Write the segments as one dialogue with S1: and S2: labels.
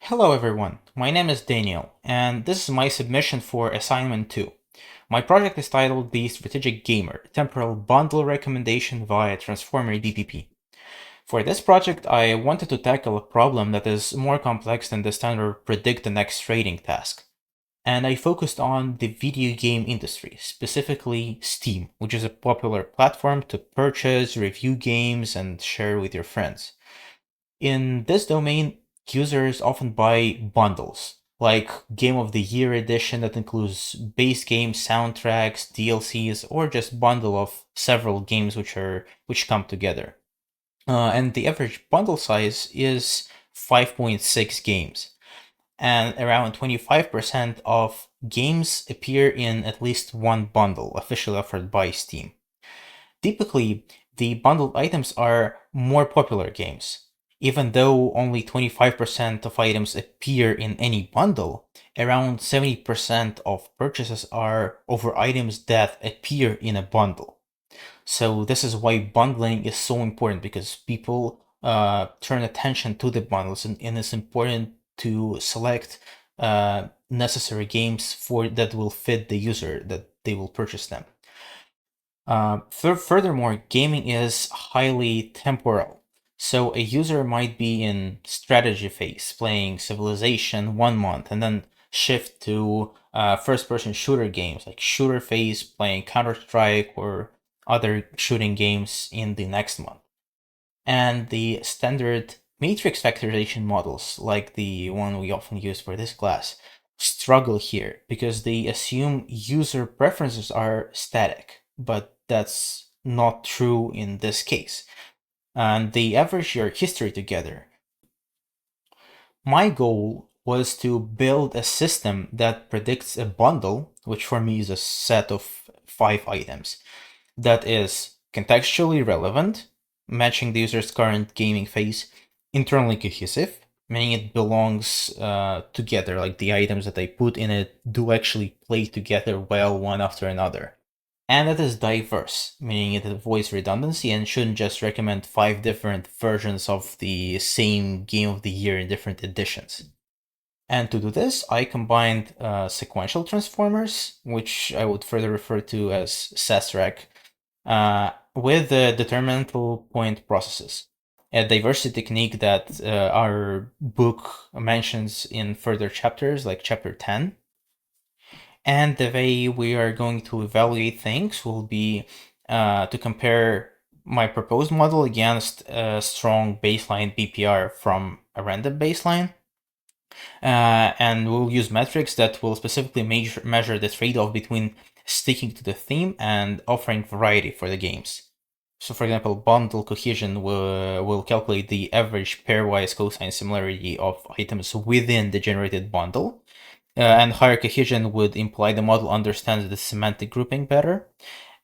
S1: Hello everyone, my name is Daniel, and this is my submission for assignment 2. My project is titled The Strategic Gamer, Temporal Bundle Recommendation via Transformer-DPP. For this project, I wanted to tackle a problem that is more complex than the standard predict the next trading task. And I focused on the video game industry, specifically Steam, which is a popular platform to purchase, review games, and share with your friends. In this domain, users often buy bundles, like Game of the Year edition that includes base game soundtracks, DLCs, or just bundle of several games which come together. And the average bundle size is 5.6 games, and around 25% of games appear in at least one bundle officially offered by Steam. Typically, the bundled items are more popular games. Even though only 25% of items appear in any bundle, around 70% of purchases are over items that appear in a bundle. So this is why bundling is so important, because people turn attention to the bundles, and it's important to select necessary games for that will fit the user that they will purchase them. Furthermore, gaming is highly temporal. So a user might be in strategy phase, playing Civilization 1 month, and then shift to first-person shooter games like shooter phase, playing Counter-Strike or other shooting games in the next month. And the standard matrix factorization models, like the one we often use for this class, struggle here because they assume user preferences are static, but that's not true in this case. And they average your history together. My goal was to build a system that predicts a bundle, which for me is a set of 5 items, that is contextually relevant, matching the user's current gaming phase, internally cohesive, meaning it belongs together, like the items that I put in it do actually play together well one after another. And it is diverse, meaning it avoids redundancy and shouldn't just recommend 5 different versions of the same game of the year in different editions. And to do this, I combined sequential transformers, which I would further refer to as SASREC, with the determinable point processes, a diversity technique that our book mentions in further chapters, like chapter 10. And the way we are going to evaluate things will be to compare my proposed model against a strong baseline BPR from a random baseline. And we'll use metrics that will specifically measure the trade-off between sticking to the theme and offering variety for the games. So for example, bundle cohesion will calculate the average pairwise cosine similarity of items within the generated bundle. And higher cohesion would imply the model understands the semantic grouping better.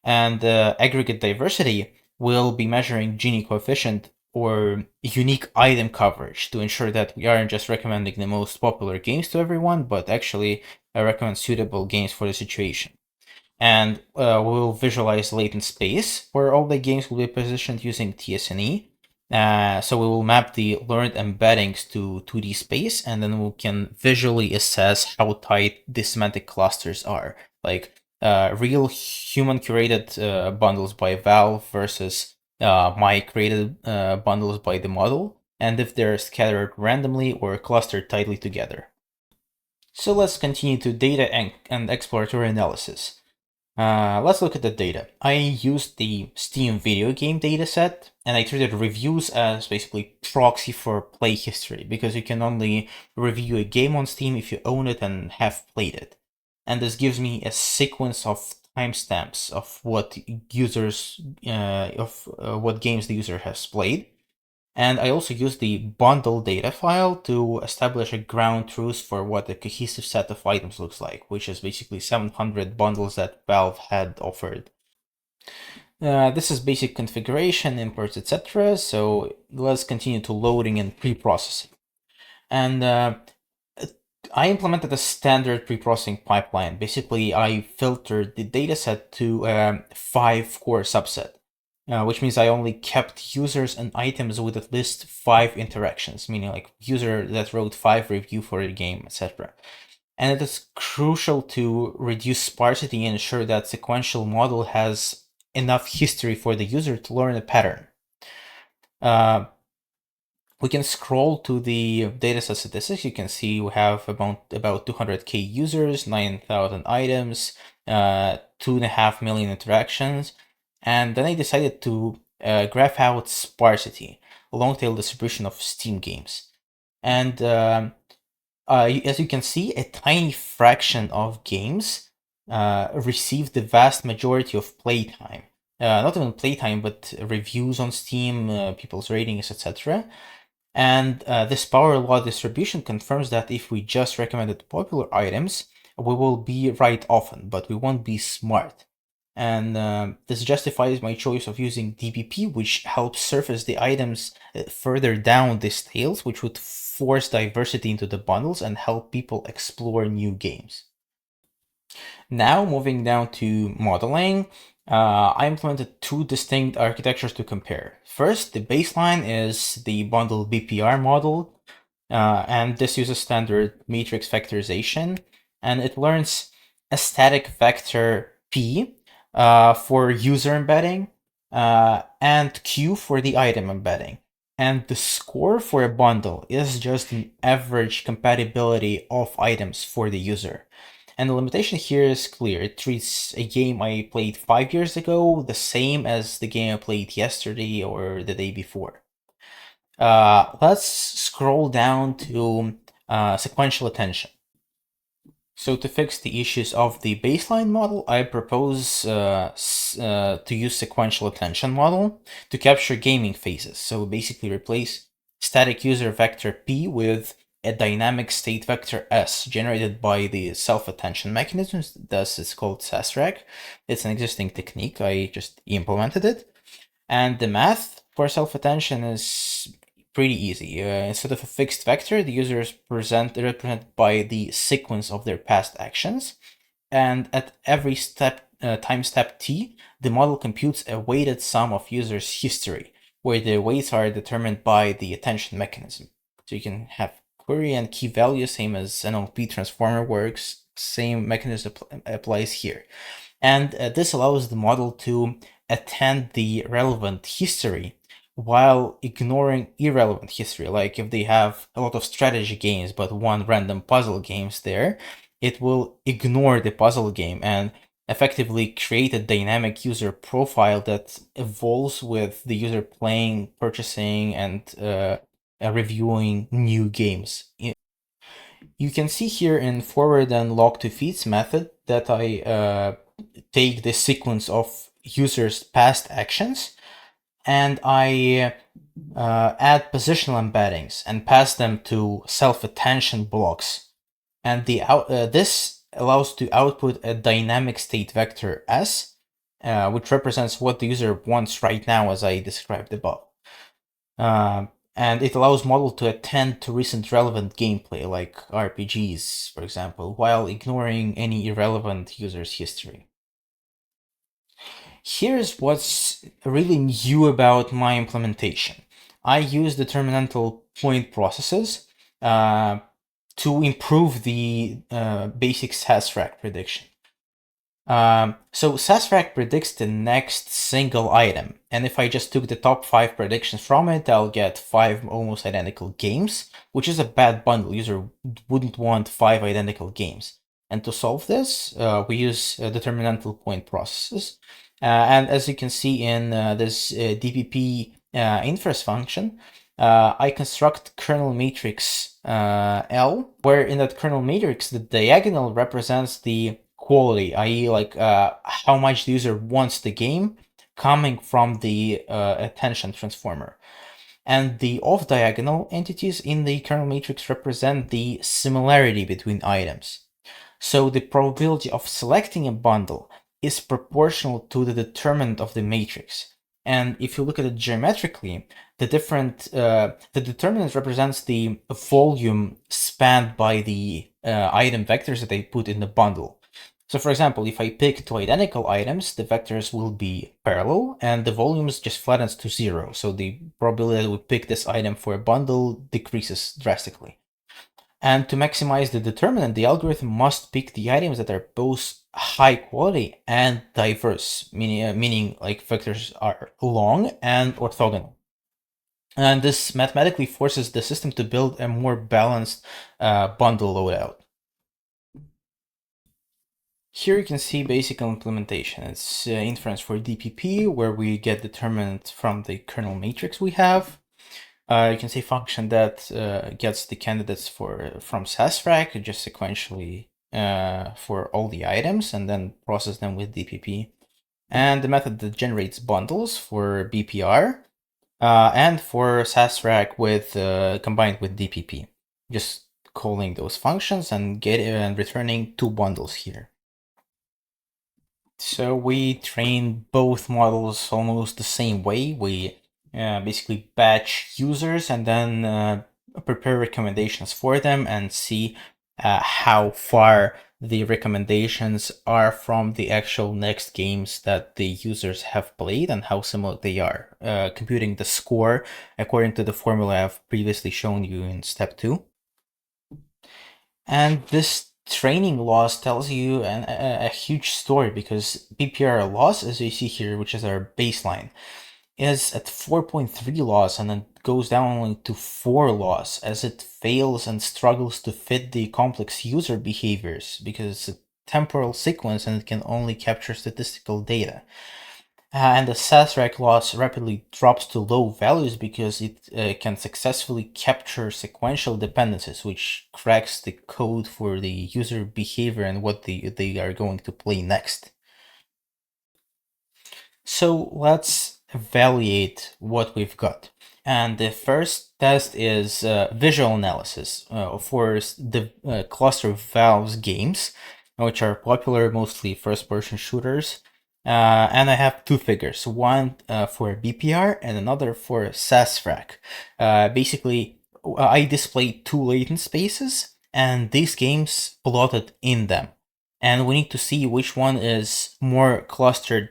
S1: And aggregate diversity will be measuring Gini coefficient or unique item coverage to ensure that we aren't just recommending the most popular games to everyone, but actually recommend suitable games for the situation. And we'll visualize latent space where all the games will be positioned using TSNE. So we will map the learned embeddings to 2D space, and then we can visually assess how tight the semantic clusters are, like real human curated bundles by Valve versus my created bundles by the model, and if they're scattered randomly or clustered tightly together. So let's continue to data and exploratory analysis. Let's look at the data. I used the Steam video game dataset, and I treated reviews as basically proxy for play history, because you can only review a game on Steam if you own it and have played it. And this gives me a sequence of timestamps of what users, what games the user has played. And I also use the bundle data file to establish a ground truth for what a cohesive set of items looks like, which is basically 700 bundles that Valve had offered. This is basic configuration, imports, etc. So let's continue to loading and pre-processing. And I implemented a standard pre-processing pipeline. Basically, I filtered the dataset to a 5 core subset. which means I only kept users and items with at least 5 interactions, meaning like user that wrote 5 review for a game, etc. And it is crucial to reduce sparsity and ensure that sequential model has enough history for the user to learn a pattern. We can scroll to the dataset statistics. You can see we have about 200k users, 9,000 items, 2.5 million interactions. And then I decided to graph out sparsity, a long tail distribution of Steam games. And as you can see, a tiny fraction of games receive the vast majority of playtime. Not even playtime, but reviews on Steam, people's ratings, etc. And this power law distribution confirms that if we just recommended popular items, we will be right often, but we won't be smart. And this justifies my choice of using DPP, which helps surface the items further down these tails, which would force diversity into the bundles and help people explore new games. Now, moving down to modeling, I implemented two distinct architectures to compare. First, the baseline is the bundle BPR model, and this uses standard matrix factorization, and it learns a static vector P for user embedding and Q for the item embedding. And the score for a bundle is just an average compatibility of items for the user. And the limitation here is clear. It treats a game I played 5 years ago the same as the game I played yesterday or the day before. Let's scroll down to sequential attention. So to fix the issues of the baseline model, I propose to use sequential attention model to capture gaming phases. So basically replace static user vector P with a dynamic state vector S generated by the self-attention mechanisms. Thus, it's called SASRAC. It's an existing technique. I just implemented it. And the math for self-attention is pretty easy. Instead of a fixed vector, the user is represented by the sequence of their past actions. And at every step, time step t, the model computes a weighted sum of users' history, where the weights are determined by the attention mechanism. So you can have query and key value, same as NLP transformer works, same mechanism applies here. And this allows the model to attend the relevant history while ignoring irrelevant history. Like if they have a lot of strategy games but one random puzzle games there, it will ignore the puzzle game and effectively create a dynamic user profile that evolves with the user playing, purchasing, and reviewing new games. You can see here in forward and log to feeds method that I take the sequence of users' past actions and I add positional embeddings and pass them to self-attention blocks. And this allows to output a dynamic state vector S, which represents what the user wants right now, as I described above. And it allows model to attend to recent relevant gameplay, like RPGs, for example, while ignoring any irrelevant user's history. Here's what's really new about my implementation. I use determinantal point processes to improve the basic SASRAC prediction. So SASRAC predicts the next single item, and if I just took the top 5 predictions from it, I'll get 5 almost identical games, which is a bad bundle. User wouldn't want 5 identical games. And to solve this, we use determinantal point processes. And as you can see in this DPP inference function, I construct kernel matrix L, where in that kernel matrix, the diagonal represents the quality, i.e. like how much the user wants the game coming from the attention transformer. And the off-diagonal entities in the kernel matrix represent the similarity between items. So the probability of selecting a bundle is proportional to the determinant of the matrix. And if you look at it geometrically, the determinant represents the volume spanned by the item vectors that they put in the bundle. So for example, if I pick two identical items, the vectors will be parallel and the volumes just flattens to zero. So the probability that we pick this item for a bundle decreases drastically. And to maximize the determinant, the algorithm must pick the items that are both high quality and diverse, meaning like vectors are long and orthogonal. And this mathematically forces the system to build a more balanced bundle loadout. Here you can see basic implementation. It's inference for DPP, where we get determinant from the kernel matrix we have. You can see function that gets the candidates from sasrac just sequentially for all the items and then process them with DPP. And the method that generates bundles for BPR and for sasrac with combined with DPP. Just calling those functions and returning two bundles here. So we train both models almost the same way. We basically batch users and then prepare recommendations for them and see how far the recommendations are from the actual next games that the users have played and how similar they are, computing the score according to the formula I've previously shown you in step 2. And this training loss tells you a huge story because BPR loss, as you see here, which is our baseline, is at 4.3 loss and then goes down only to 4 loss as it fails and struggles to fit the complex user behaviors because it's a temporal sequence and it can only capture statistical data. And the sasrac loss rapidly drops to low values because it can successfully capture sequential dependencies, which cracks the code for the user behavior and what they are going to play next. So let's evaluate what we've got. And the first test is visual analysis for the cluster of Valve's games, which are popular, mostly first-person shooters. And I have two figures, one for BPR and another for sasrac. Basically, I display two latent spaces and these games plotted in them. And we need to see which one is more clustered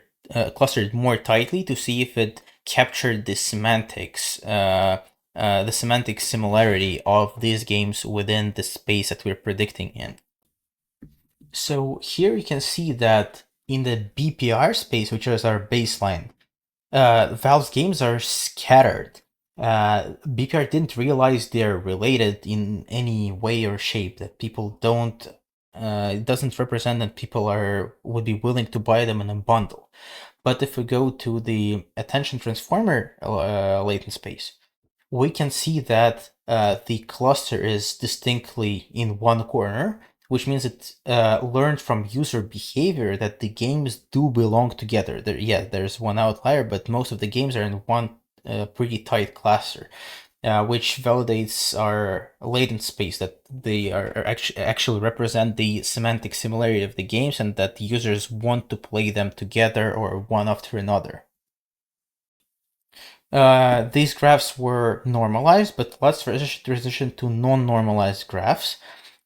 S1: more tightly to see if it captured the semantic similarity of these games within the space that we're predicting in. So here you can see that in the BPR space, which is our baseline, Valve's games are scattered. BPR didn't realize they're related in any way or shape, that people don't, it doesn't represent that people would be willing to buy them in a bundle. But if we go to the attention transformer latent space, we can see that the cluster is distinctly in one corner, which means it learned from user behavior that the games do belong together. There's one outlier, but most of the games are in one pretty tight cluster, which validates our latent space, that they are actually represent the semantic similarity of the games and that users want to play them together or one after another. These graphs were normalized, but let's transition to non-normalized graphs.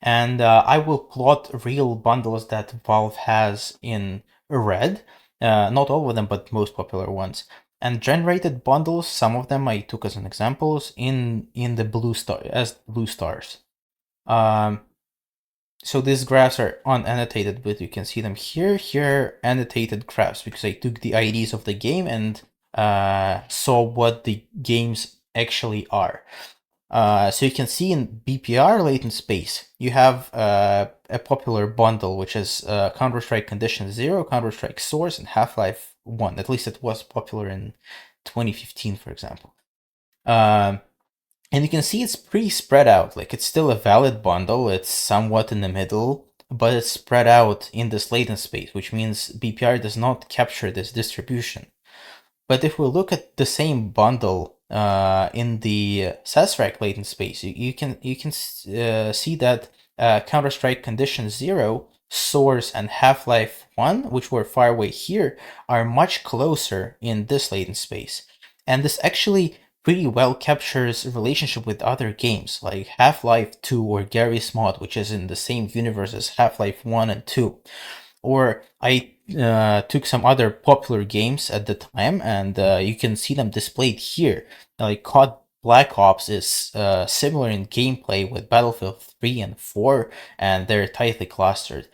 S1: And I will plot real bundles that Valve has in red, not all of them, but most popular ones. And generated bundles, some of them I took as an examples in the blue stars. So these graphs are unannotated, but you can see them here. Here are annotated graphs because I took the IDs of the game and saw what the games actually are. So you can see in BPR latent space, you have a popular bundle, which is Counter-Strike Condition 0, Counter-Strike Source, and Half-Life 1. At least it was popular in 2015, for example. And you can see it's pretty spread out. Like, it's still a valid bundle. It's somewhat in the middle, but it's spread out in this latent space, which means BPR does not capture this distribution. But if we look at the same bundle in the sasrac latent space, you can see that Counter-Strike Condition 0, Source, and Half-Life 1, which were far away here, are much closer in this latent space. And this actually pretty well captures relationship with other games, like Half-Life 2 or Garry's Mod, which is in the same universe as Half-Life 1 and 2. Or I took some other popular games at the time, and you can see them displayed here. Like COD Black Ops is similar in gameplay with Battlefield 3 and 4, and they're tightly clustered.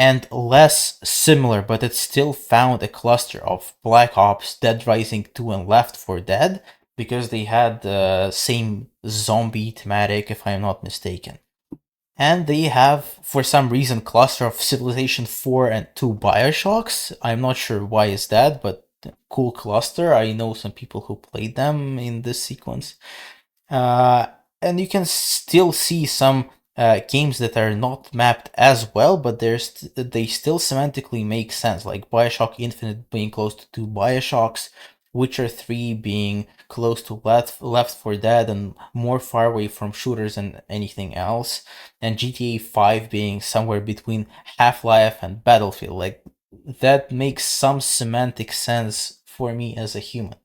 S1: And less similar, but it still found a cluster of Black Ops, Dead Rising 2, and Left 4 Dead, because they had the same zombie thematic, if I'm not mistaken. And they have, for some reason, cluster of Civilization 4 and 2 Bioshocks. I'm not sure why is that, but cool cluster. I know some people who played them in this sequence. Uh, and you can still see some games that are not mapped as well, but they still semantically make sense, like Bioshock Infinite being close to two Bioshocks, Witcher 3 being close to Left 4 Dead and more far away from shooters than anything else, and GTA 5 being somewhere between Half-Life and Battlefield. Like, that makes some semantic sense for me as a human.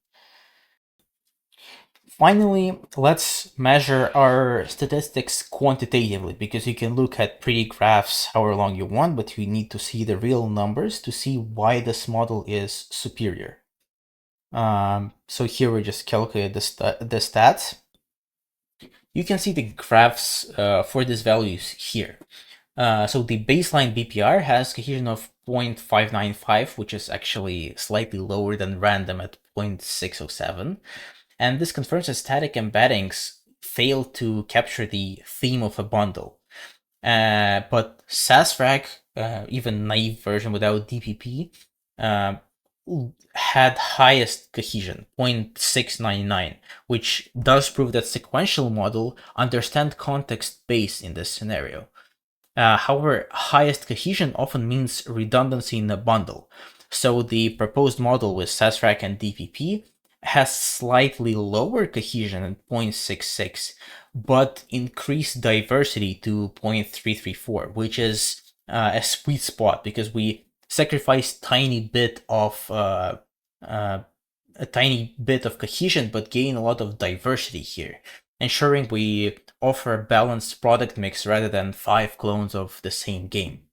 S1: Finally, let's measure our statistics quantitatively, because you can look at pretty graphs however long you want, but you need to see the real numbers to see why this model is superior. So here we just calculate the stats. You can see the graphs for these values here. So the baseline BPR has cohesion of 0.595, which is actually slightly lower than random at 0.607. And this confirms that static embeddings fail to capture the theme of a bundle. But SASFrag, even naive version without DPP, had highest cohesion, 0.699, which does prove that sequential model understand context base in this scenario. However, highest cohesion often means redundancy in a bundle. So the proposed model with SASRAC and DPP has slightly lower cohesion at 0.66, but increased diversity to 0.334, which is a sweet spot because we sacrifice a tiny bit of cohesion, but gain a lot of diversity here, ensuring we offer a balanced product mix rather than 5 clones of the same game.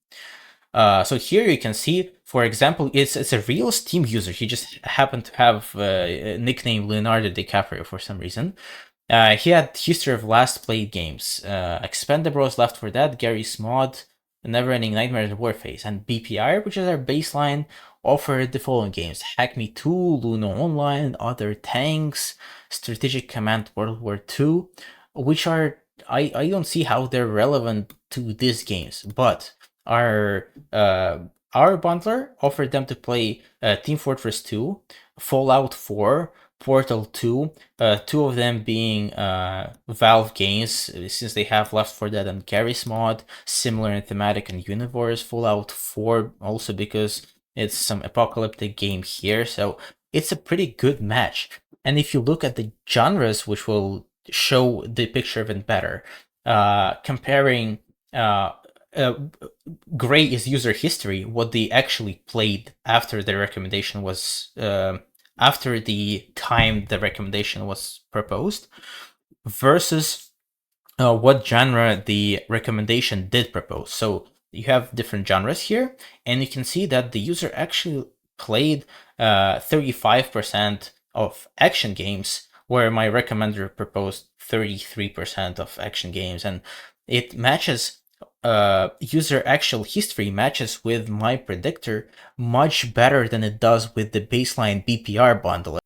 S1: So here you can see, for example, it's a real Steam user. He just happened to have a nickname Leonardo DiCaprio for some reason. He had history of last played games: Expendables, Left 4 Dead, Gary's Mod, Neverending Nightmare, and Warface. And BPR, which is our baseline, offered the following games: Hack Me 2, Luno Online, Other Tanks, Strategic Command World War II, which are, I don't see how they're relevant to these games, but our bundler offered them to play Team Fortress 2, Fallout 4, Portal 2, two of them being Valve games, since they have Left 4 Dead and Garry's Mod, similar in thematic and universe. Fallout 4 also because it's some apocalyptic game here, so it's a pretty good match. And if you look at the genres, which will show the picture even better, comparing gray is user history, what they actually played after the recommendation was after the time the recommendation was proposed, versus what genre the recommendation did propose. So you have different genres here, and you can see that the user actually played 35% of action games, where my recommender proposed 33% of action games, and it matches. User actual history matches with my predictor much better than it does with the baseline BPR bundle.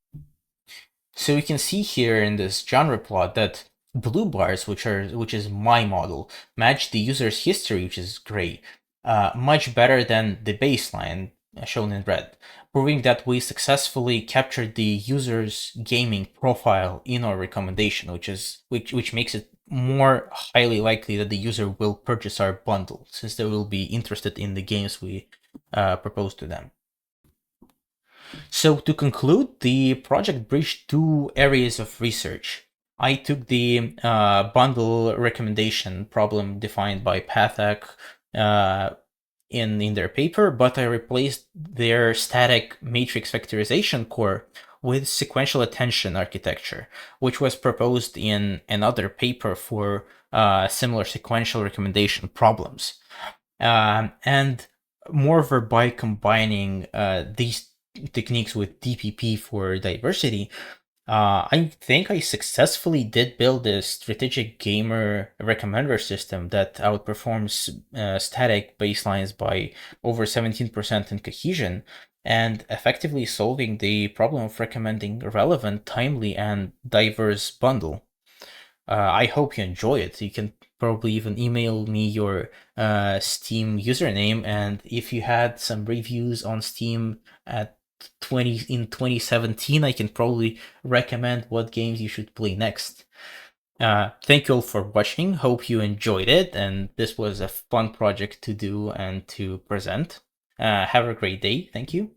S1: So you can see here in this genre plot that blue bars, which is my model, match the user's history, which is gray, much better than the baseline shown in red, proving that we successfully captured the user's gaming profile in our recommendation, which makes it more highly likely that the user will purchase our bundle, since they will be interested in the games we propose to them. So to conclude, the project breached two areas of research. I took the bundle recommendation problem defined by Pathak in their paper, but I replaced their static matrix vectorization core with sequential attention architecture, which was proposed in another paper for similar sequential recommendation problems. And moreover, by combining these techniques with DPP for diversity, I think I successfully did build a strategic gamer recommender system that outperforms static baselines by over 17% in cohesion, and effectively solving the problem of recommending relevant, timely, and diverse bundle. I hope you enjoy it. You can probably even email me your Steam username, and if you had some reviews on Steam at 2017, I can probably recommend what games you should play next. Thank you all for watching. Hope you enjoyed it, and this was a fun project to do and to present. Have a great day. Thank you.